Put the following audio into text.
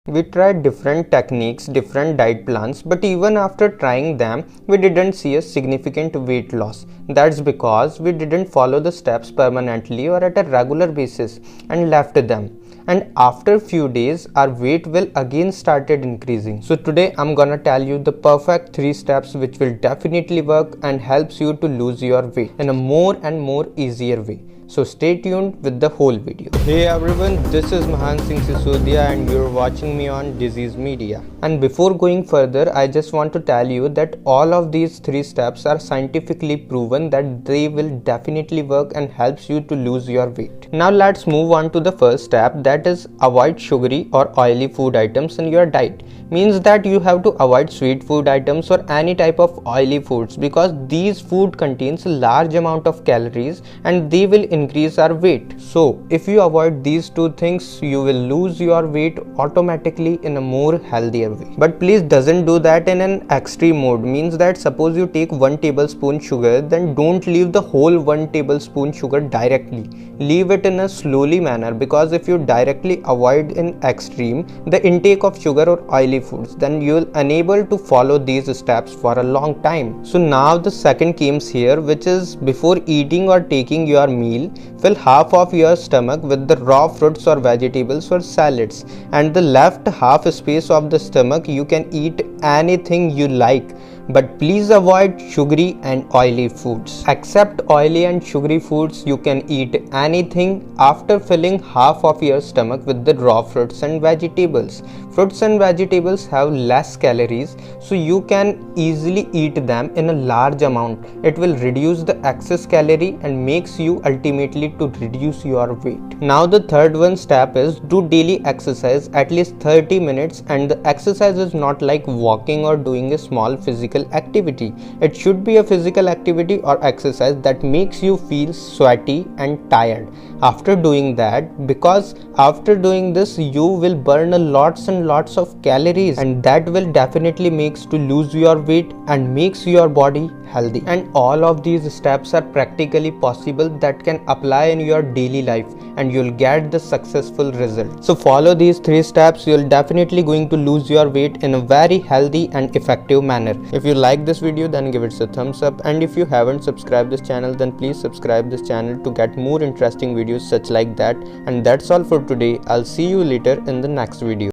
We tried different techniques, different diet plans, but even after trying them, we didn't see a significant weight loss. That's because we didn't follow the steps permanently or at a regular basis and left them. And after few days, our weight will again started increasing. So today I'm gonna tell you the perfect 3 steps which will definitely work and helps you to lose your weight in a more and more easier way. So stay tuned with the whole video. Hey everyone, this is Mahan Singh Sisodia and you're watching me on Disease Media. And before going further, I just want to tell you that all of these 3 steps are scientifically proven that they will definitely work and helps you to lose your weight. Now let's move on to the first step, that is avoid sugary or oily food items in your diet. Means that you have to avoid sweet food items or any type of oily foods because these food contains a large amount of calories and they will increase our weight. So if you avoid these 2 things, you will lose your weight automatically in a more healthier way. But please doesn't do that in an extreme mode. Means that suppose you take 1 tablespoon sugar, then don't leave the whole 1 tablespoon sugar directly. Leave it in a slowly manner, because if you directly avoid in extreme the intake of sugar or oily foods, then you will unable to follow these steps for a long time. So now the second comes here, which is before eating or taking your meal, fill half of your stomach with the raw fruits or vegetables or salads, and the left half space of the stomach you can eat anything you like, but please avoid sugary and oily foods. Except oily and sugary foods, you can eat anything after filling half of your stomach with the raw fruits and vegetables. Fruits and vegetables have less calories, so you can easily eat them in a large amount. It will reduce the excess calorie and makes you ultimately to reduce your weight. Now the third one step is do daily exercise at least 30 minutes, and the exercise is not like walking or doing a small physical activity. It should be a physical activity or exercise that makes you feel sweaty and tired after doing that, because after doing this you will burn a lots and lots of calories, and that will definitely makes to lose your weight and makes your body healthy. And all of these steps are practically possible that can apply in your daily life and you'll get the successful result. So follow these 3 steps, you'll definitely going to lose your weight in a very healthy and effective manner. If you like this video, then give it a thumbs up, and if you haven't subscribed this channel, then please subscribe this channel to get more interesting videos such like that. And that's all for today. I'll see you later in the next video.